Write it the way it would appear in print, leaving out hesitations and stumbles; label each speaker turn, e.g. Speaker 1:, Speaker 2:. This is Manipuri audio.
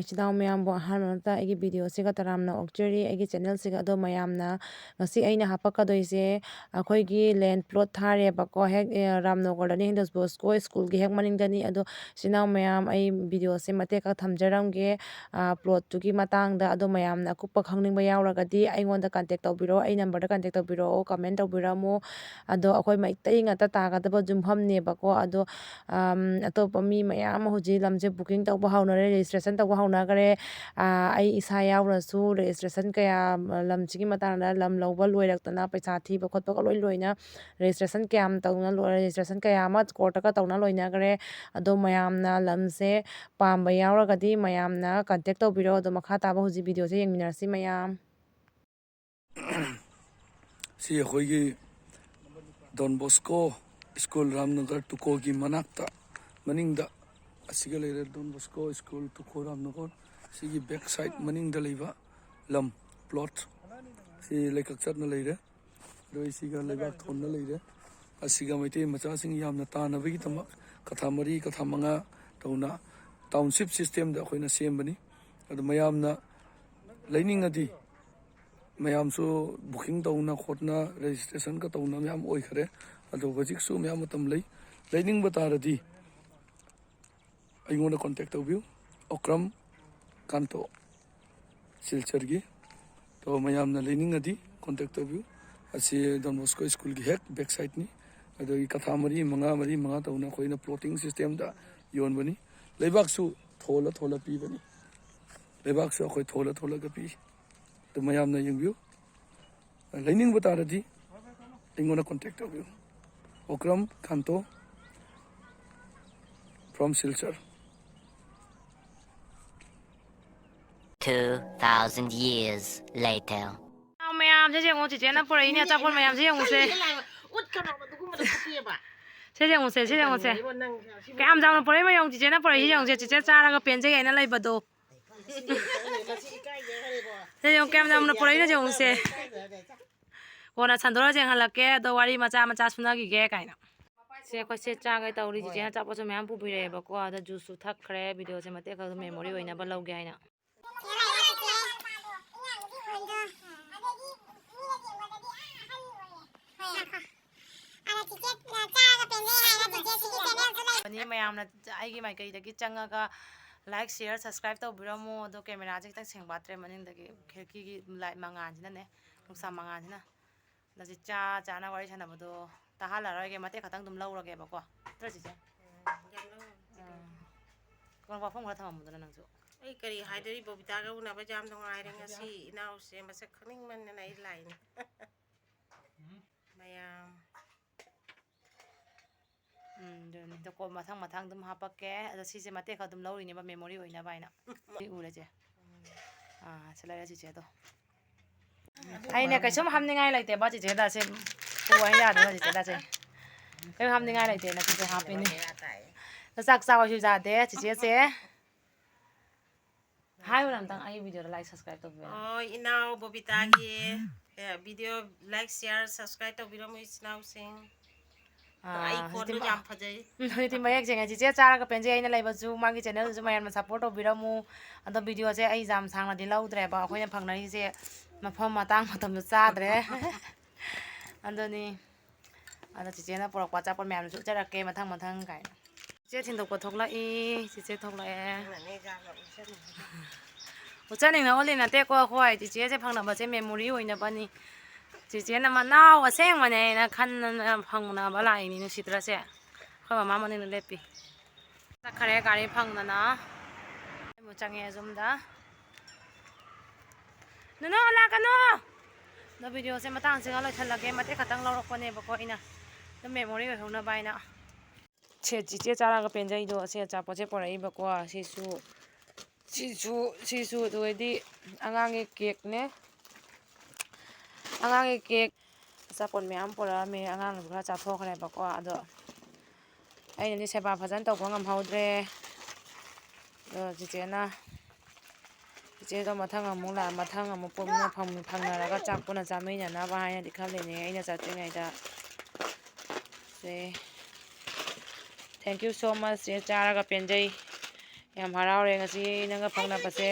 Speaker 1: ꯏꯆꯤꯜ ꯃꯌꯥꯝꯕꯨ ꯑꯍꯥꯟꯕꯗ ꯑꯩꯒꯤ ꯚꯤꯗꯤꯑꯣꯁꯤꯒ ꯇꯔꯥꯝꯅ ꯑꯣꯛꯆꯔꯤ ꯑꯩꯒꯤ ꯆꯦꯅꯦꯜꯁꯤꯒ ꯑꯗꯣ ꯃꯌꯥꯝꯅ ꯉꯁꯤ ꯑꯩꯅ ꯍꯥꯞꯄꯛꯀꯗꯣꯏꯁꯦ ꯑꯩꯈꯣꯏꯒꯤ ꯂꯦꯟ ꯄ꯭ꯂꯣꯠ ꯊꯥꯔꯦꯕꯀꯣ ꯍꯦꯛ ꯔꯥꯝꯅꯒꯔꯗꯅꯤ ꯍꯤꯟꯗꯣꯟ ꯕꯣꯁꯀꯣ ꯁ꯭ꯀꯨꯜꯒꯤ ꯍꯦꯛ ꯃꯅꯤꯡꯗꯅꯤ ꯑꯗꯣ ꯏꯆꯤꯜ ꯃꯌꯥꯝ ꯑꯩ ꯚꯤꯗꯤꯑꯣꯁꯦ ꯃꯇꯦꯛ ꯊꯝꯖꯔꯝꯒꯦ ꯄ꯭ꯂꯣꯠꯇꯨꯒꯤ ꯃꯇꯥꯡꯗ ꯑꯗꯣ ꯃꯌꯥꯝꯅ ꯑꯀꯨꯞꯄ ꯈꯪꯅꯤꯡꯕ ꯌꯥꯎꯔꯒꯗꯤ ꯑꯩꯉꯣꯟꯗ ꯀꯟꯇꯦꯛ ꯇꯧꯕꯤꯔꯛꯑꯣ ꯑꯩ ꯅꯝꯕꯔꯗ ꯀꯟꯇꯦꯛ ꯇꯧꯕꯤꯔꯛꯑꯣ ꯀꯃꯦꯟ ꯇꯧꯕꯤꯔꯝꯃꯣ ꯑꯗꯣ ꯑꯩꯈꯣꯏ ꯃꯩꯇꯩ ꯉꯥꯛꯇ ꯇꯥꯒꯗꯕ ꯌꯨꯝꯐꯝꯅꯦꯕꯀꯣ ꯑꯗꯣ ꯑꯇꯣꯞꯄ ꯃꯤ ꯃꯌꯥꯝ ꯑꯃ ꯍꯧꯖꯤꯛ ꯂꯝꯁꯦ ꯕꯨꯀꯤꯡ ꯇꯧꯕ ꯍꯧꯅꯔꯦ ꯔꯦꯖꯤꯁꯇ꯭ꯔꯦꯁꯟ ꯇꯧꯕ ꯍꯧꯅꯈ꯭ꯔꯦ ꯑꯩ ꯏꯁꯥ ꯌꯥꯎꯅꯁꯨ ꯔꯦꯖꯤꯁꯇ꯭ꯔꯦꯁꯟ ꯀꯌꯥ ꯂꯝꯁꯤꯒꯤ ꯃꯇꯥꯡꯗ ꯂꯝ ꯂꯧꯕ ꯂꯣꯏꯔꯛꯇꯅ ꯄꯩꯁా ꯊꯤꯕ ꯈꯣꯠꯄꯒ ꯂꯣꯏꯅ ꯔꯦꯖꯤꯁꯇ꯭ꯔꯦꯁꯟ ꯔꯦꯖꯤꯁꯇ꯭ꯔꯦꯁꯟ ꯀꯌꯥ ꯑꯃ ꯀꯣꯔꯠꯇꯒ ꯇꯧꯅ ꯂꯣꯏꯅꯈ꯭ꯔꯦ ꯑꯗꯣ ꯃꯌꯥꯝꯅ ꯂꯝꯁꯦ ꯄꯥꯝꯕ ꯌꯥꯎꯔꯒꯗꯤ ꯃꯌꯥꯝꯅ ꯀꯟꯇꯦꯛ ꯇꯧꯕꯤꯔꯣ ꯑꯗꯣ ꯃꯈꯥ ꯇꯥꯕ ꯍꯧꯖꯤꯛ ꯚꯤꯗꯤꯑꯣꯁꯦ ꯌꯦꯡꯃꯤꯟꯅꯔꯁꯤ ꯃꯌꯥꯝ
Speaker 2: ꯁꯤ ꯑꯩꯈꯣꯏꯒꯤ ꯗꯣꯟ ꯕꯣꯁꯀꯣ ꯁ꯭ꯀꯨꯜ ꯔꯥꯝꯅꯒꯔ ꯇꯨꯀꯣꯒꯤ ꯃꯅꯥꯛꯇ ꯃꯅꯤꯡꯗ ꯑꯁꯤꯒ ꯂꯩꯔꯦ ꯗꯣꯟ ꯕꯣꯁꯀꯣ ꯁ꯭ꯀꯨꯜ ꯇꯨꯀꯣ ꯔꯥꯝꯅꯒꯔ ꯁꯤꯒꯤ ꯕꯦꯛ ꯁꯥꯏꯠ ꯃꯅꯤꯡꯗ ꯂꯩꯕ ꯂꯝ ꯄ꯭ꯂꯣꯠ ꯁꯤ ꯂꯩꯀꯛ ꯆꯠꯅ ꯂꯩꯔꯦ ꯑꯗꯨꯒ ꯁꯤꯒ ꯂꯩꯕꯥꯛ ꯊꯣꯟꯅ ꯂꯩꯔꯦ ꯑꯁꯤꯒ ꯃꯩꯇꯩ ꯃꯆꯥꯁꯤꯡ ꯌꯥꯝꯅ ꯇꯥꯟꯅꯕꯒꯤꯗꯃꯛ ꯀꯊꯥ 4 ꯀꯊꯥ 5 ꯇꯧꯅ ꯇꯥꯎꯟꯁꯤꯞ ꯁꯤꯁꯇꯦꯝꯗ ꯑꯩꯈꯣꯏꯅ ꯁꯦꯝꯕꯅꯤ ꯑꯗꯨ ꯃꯌꯥꯝꯅ ꯂꯩꯅꯤꯡꯉꯗꯤ ꯃꯌꯥꯝꯁꯨ ꯕꯨꯀꯤꯡ ꯇꯧꯅ ꯈꯣꯠꯅ ꯔꯦꯖꯤꯁꯇ꯭ꯔꯦꯁꯟꯒ ꯇꯧꯅ ꯃꯌꯥꯝ ꯑꯣꯏꯈ꯭ꯔꯦ ꯑꯗꯣ ꯍꯧꯖꯤꯛꯁꯨ ꯃꯌꯥꯝ ꯃꯇꯝ ꯂꯩ ꯂꯩꯅꯤꯡꯕ ꯇꯥꯔꯗꯤ ꯑꯩꯉꯣꯟꯗ ꯀꯣꯟꯇꯦꯛ ꯇꯧꯕꯤꯌꯨ ꯑꯣꯀ꯭ꯔꯝ ꯀꯥꯟꯇꯣ ꯁꯤꯜꯆꯔꯒꯤ ꯇꯣ ꯃꯌꯥꯝꯅ ꯂꯩꯅꯤꯡꯉꯗꯤ ꯀꯣꯟꯇꯦꯛ ꯇꯧꯕꯤꯌꯨ ꯑꯁꯤ ꯗꯣꯟ ꯕꯣꯁꯀꯣ ꯁ꯭ꯀꯨꯜꯒꯤ ꯍꯦꯛ ꯕꯦꯛ ꯁꯥꯏꯠꯅꯤ ꯑꯗꯨꯒꯤ ꯀꯊꯥ 4 5 ꯇꯧꯅ ꯑꯩꯈꯣꯏꯅ ꯄ꯭ꯂꯣꯇꯤꯡ ꯁꯤꯁꯇꯦꯝꯗ ꯌꯣꯟꯕꯅꯤ ꯂꯩꯕꯥꯛꯁꯨ ꯊꯣꯜꯂ ꯄꯤꯕꯅꯤ ꯂꯩꯕꯥꯛꯁꯨ ꯑꯩꯈꯣꯏ ꯊꯣꯜꯂꯒ ꯄꯤ ꯑꯗꯨ ꯃꯌꯥꯝꯅ ꯌꯦꯡꯕꯤꯌꯨ ꯂꯩꯅꯤꯡꯕ ꯇꯥꯔꯗꯤ ꯑꯩꯉꯣꯟꯗ ꯀꯣꯟꯇꯦꯛ ꯇꯧꯕꯤꯌꯨ Okram ꯈꯥꯟꯇꯣ from Silchar.
Speaker 3: 2,000 years later.
Speaker 1: ꯃꯌꯥꯝꯁꯦ ꯌꯦꯡꯉꯣ ꯆꯤꯆꯦꯅ ꯄꯨꯔꯛꯏꯅꯦ ꯑꯆꯥꯄꯣꯠ ꯃꯌꯥꯝꯁꯦ ꯌꯦꯡꯉꯨꯁꯦ ꯁꯤ ꯌꯦꯡꯉꯨꯁꯦ ꯀꯌꯥꯝ ꯆꯥꯎꯅ ꯄꯨꯔꯛꯏ ꯃꯌꯣꯡ ꯆꯤꯆꯦꯅ ꯄꯨꯔꯛꯏꯁꯤ ꯌꯦꯡꯉꯨꯁꯦ ꯆꯤꯆꯦ ꯆꯥꯔꯒ ꯄꯦꯟꯖꯩ ꯍꯥꯏꯅ ꯂꯩꯕꯗꯣ ꯁꯤ ꯌꯦꯡꯉꯨ ꯀꯌꯥꯝ ꯆꯥꯎꯅ ꯄꯨꯔꯛꯏꯅꯣ ꯌꯦꯡꯉꯨꯁꯦ ꯀꯣꯟꯅ ꯁꯟꯗꯣꯔ ꯌꯦꯡꯍꯜꯂꯛꯀꯦ ꯑꯗꯣ ꯋꯥꯔꯤ ꯃꯆꯥ ꯁꯨꯅꯈꯤꯒꯦ ꯀꯥꯏꯅ ꯁꯦ ꯑꯩꯈꯣꯏꯁꯦ ꯆꯥꯒꯩ ꯇꯧꯔꯤ ꯆꯤꯆꯦꯅ ꯑꯆꯥꯄꯣꯠꯁꯨ ꯃꯌꯥꯝ ꯄꯨꯕꯤꯔꯛꯑꯦꯕꯀꯣ ꯑꯗ ꯖꯨꯁꯁꯨ ꯊꯛꯈ꯭ꯔꯦ ꯚꯤꯗꯤꯑꯣꯁꯦ ꯃꯇꯦꯛ ꯈꯛ ꯃꯦꯃꯣꯔꯤ ꯑꯣꯏꯅꯕ ꯂꯧꯒꯦ ꯍꯥꯏꯅ ꯃꯌꯥꯝꯅ ꯑꯩꯒꯤ ꯃꯥꯏꯀꯩꯗꯒꯤ ꯆꯪꯉꯒ ꯂꯥꯏꯛ ꯁꯤꯌꯔ ꯁꯕꯁꯀ꯭ꯔꯥꯏꯕ ꯇꯧꯕꯤꯔꯝꯃꯣ ꯑꯗꯣ ꯀꯦꯃꯦꯔꯥꯁꯦ ꯈꯤꯇꯪ ꯁꯦꯡꯕꯥꯠꯇ꯭ꯔꯦ ꯃꯅꯤꯡꯗꯒꯤ ꯈꯤꯔꯀꯤꯒꯤ ꯂꯥꯏꯠ ꯃꯉꯥꯜꯁꯤꯅꯅꯦ ꯅꯨꯡꯁꯥ ꯃꯉꯥꯜꯁꯤꯅ ꯍꯧꯖꯤꯛ ꯆꯥꯅ ꯋꯥꯔꯤ ꯁꯥꯟꯅꯕꯗꯣ ꯇꯥꯍꯜꯂꯔꯣꯏꯒꯦ ꯃꯇꯦꯛ ꯈꯛꯇꯪ ꯑꯗꯨꯝ ꯂꯧꯔꯒꯦꯕꯀꯣ ꯅꯠꯇ꯭ꯔ ꯆꯤꯆꯦ ꯋꯥꯐꯝ ꯈꯔ ꯊꯝꯃꯝꯃꯨꯗꯅ ꯅꯪꯁꯨ
Speaker 4: ꯑꯩ ꯀꯔꯤ ꯍꯥꯏꯗꯣꯔꯤ ꯕꯕꯤꯇꯥꯒ ꯎꯅꯕ ꯌꯥꯝ ꯅꯨꯡꯉꯥꯏꯔꯦ ꯉꯁꯤ ꯏꯅꯥꯎꯁꯦ ꯃꯁꯛ ꯈꯪꯅꯤꯡꯃꯟꯗꯅ ꯑꯩ ꯂꯥꯛꯏꯅꯦ ꯃꯌꯥꯝ
Speaker 1: ꯃꯊꯪ ꯑꯗꯨꯝ ꯍꯥꯞꯄꯛꯀꯦ ꯑꯗꯣ ꯁꯤꯁꯦ ꯃꯇꯦꯛ ꯈꯛ ꯑꯗꯨꯝ ꯂꯧꯔꯤꯅꯦꯕ ꯃꯦꯃꯣꯔꯤ ꯑꯣꯏꯅꯕ ꯍꯥꯏꯅ ꯎꯔꯁꯦ ꯁꯤ ꯂꯩꯔꯦ ꯆꯤꯆꯦꯗꯣ ꯑꯩꯅ ꯀꯩꯁꯨꯝ ꯍꯥꯞꯅꯤꯡꯉꯥꯏ ꯂꯩꯇꯦꯕ ꯆꯤꯆꯦꯗ ꯁꯤ ꯄꯨꯕ ꯌꯥꯗꯦꯕ ꯆꯤꯆꯦꯗꯁꯦ ꯀꯩꯁꯨ ꯍꯥꯞꯅꯤꯡꯉꯥꯏ ꯂꯩꯇꯦꯅ ꯆꯤꯆꯦ ꯍꯥꯞꯄꯤꯅꯤ ꯆꯥꯛ ꯆꯥꯕꯁꯨ ꯌꯥꯗꯦ ꯆꯤꯆꯦꯁꯦ ꯍꯥꯏꯌꯨꯅ ꯑꯝꯇꯪ ꯑꯩ ꯚꯤꯗꯤꯑꯣꯗ ꯂꯥꯏꯛ ꯁꯕꯁꯀ꯭ꯔꯥꯏꯕ ꯇꯧꯕꯤꯌꯨ
Speaker 4: ꯑꯣ ꯏꯅꯥꯎ ꯕꯕꯤꯇꯥꯒꯤ ꯚꯤꯗꯤꯑꯣ ꯂꯥꯏꯛ ꯁꯤꯌꯥꯔ ꯁꯕꯁꯀ꯭ꯔꯥꯏꯕ ꯇꯧꯕꯤꯔꯝꯃꯨ ꯏꯆꯤꯟꯅꯥꯎꯁꯤꯡ ꯑꯩ ꯈꯣꯟꯗꯣ ꯌꯥꯝ ꯐꯖꯩ
Speaker 1: ꯍꯧꯖꯤꯛꯇꯤ ꯃꯌꯦꯛ ꯁꯦꯡꯉꯦ ꯆꯤꯆꯦ ꯆꯥꯔꯒ ꯄꯦꯟꯖꯩ ꯑꯩꯅ ꯂꯩꯕꯁꯨ ꯃꯥꯒꯤ ꯆꯦꯅꯦꯜꯗꯨꯁꯨ ꯃꯌꯥꯝꯅ ꯁꯞꯄꯣꯔꯠ ꯇꯧꯕꯤꯔꯝꯃꯨ ꯑꯗꯣ ꯚꯤꯗꯤꯑꯣꯁꯦ ꯑꯩ ꯌꯥꯝ ꯁꯥꯡꯅꯗꯤ ꯂꯧꯗ꯭ꯔꯦꯕ ꯑꯩꯈꯣꯏꯅ ꯐꯪꯅꯔꯤꯁꯦ ꯃꯐꯝ ꯃꯇꯥꯡ ꯃꯇꯝꯗꯣ ꯆꯥꯗ꯭ꯔꯦ ꯑꯗꯨꯅꯤ ꯑꯗꯣ ꯆꯤꯆꯦꯅ ꯄꯨꯔꯛꯄ ꯑꯆꯥꯄꯣꯠ ꯃꯌꯥꯝꯁꯨ ꯎꯠꯆꯔꯛꯀꯦ ꯃꯊꯪ ꯀꯥꯏꯅ ꯆꯤꯆꯦ ꯊꯤꯟꯗꯣꯛꯄ ꯊꯣꯛꯂꯛꯏ ꯆꯤꯆꯦ ꯊꯣꯛꯂꯛꯑꯦ ꯎꯠꯆꯅꯤꯡꯅ ꯑꯣꯜꯂꯤ ꯅꯠꯇꯦꯀꯣ ꯑꯩꯈꯣꯏ ꯆꯤꯆꯦꯁꯦ ꯐꯪꯅꯕꯁꯦ ꯃꯦꯃꯣꯔꯤ ꯑꯣꯏꯅꯕꯅꯤ ꯆꯤꯆꯦꯅ ꯃꯅꯥꯎ ꯑꯁꯦꯡꯕꯅꯦ ꯍꯥꯏꯅ ꯈꯟꯅ ꯐꯪꯅꯕ ꯂꯥꯛꯏꯅꯤ ꯅꯨꯡꯁꯤꯗ꯭ꯔꯁꯦ ꯑꯩꯈꯣꯏ ꯃꯃꯥ ꯃꯅꯤꯡꯗ ꯂꯦꯞꯄꯤ ꯆꯠꯈꯔꯦ ꯒꯥꯔꯤ ꯐꯪꯗꯅ ꯑꯃꯨꯛ ꯆꯪꯉꯦ ꯌꯨꯝꯗ ꯅꯨꯅꯨ ꯂꯥꯛꯀꯅꯨ ꯑꯗꯣ ꯚꯤꯗꯤꯑꯣꯁꯦ ꯃꯇꯥꯡꯁꯤꯒ ꯂꯣꯏꯁꯤꯜꯂꯒꯦ ꯃꯇꯦꯛ ꯈꯛꯇꯪ ꯂꯧꯔꯛꯄꯅꯦꯕꯀꯣ ꯑꯩꯅ ꯑꯗꯨꯝ ꯃꯦꯃꯣꯔꯤ ꯑꯣꯏꯍꯧꯅꯕ ꯍꯥꯏꯅ ꯁꯦ ꯆꯤꯆꯦ ꯆꯥꯔꯒ ꯄꯦꯟꯖꯩꯗꯣ ꯑꯁꯤ ꯑꯆꯥꯄꯣꯠꯁꯦ ꯄꯨꯔꯛꯏꯕꯀꯣ ꯁꯤꯁꯨ ꯑꯗꯨꯒꯩꯗꯤ ꯑꯉꯥꯡꯒꯤ ꯀꯦꯛꯅꯦ ꯑꯉꯥꯡꯒꯤ ꯀꯦꯛ ꯑꯆꯥꯄꯣꯠ ꯃꯌꯥꯝ ꯄꯨꯔꯛꯑꯝꯃꯤ ꯑꯉꯥꯡꯅꯁꯨ ꯈꯔ ꯆꯥꯊꯣꯛꯈ꯭ꯔꯦꯕꯀꯣ ꯑꯗꯣ ꯑꯩꯅꯗꯤ ꯁꯦꯕꯥ ꯐꯖꯅ ꯇꯧꯕ ꯉꯝꯍꯧꯗ꯭ꯔꯦ ꯑꯗꯣ ꯆꯤꯆꯦꯗꯣ ꯃꯊꯪ ꯑꯃꯨꯛ ꯄꯨꯟꯅ ꯐꯪꯅꯔꯒ ꯆꯥꯛ ꯄꯨꯟꯅ ꯆꯥꯃꯤꯟꯅꯅꯕ ꯍꯥꯏꯅꯗꯤ ꯈꯜꯂꯤꯅꯦ ꯑꯩꯅ ꯆꯠꯇ꯭ꯔꯤꯉꯩꯗ ꯁꯦ ꯊꯦꯡꯛ ꯌꯨ ꯁꯣ ꯃꯆ ꯆꯦ ꯆꯥꯔꯒ ꯄꯦꯟꯖꯩ ꯌꯥꯝ ꯍꯔꯥꯎꯔꯦ ꯉꯁꯤ ꯅꯪꯒ ꯐꯪꯅꯕꯁꯦ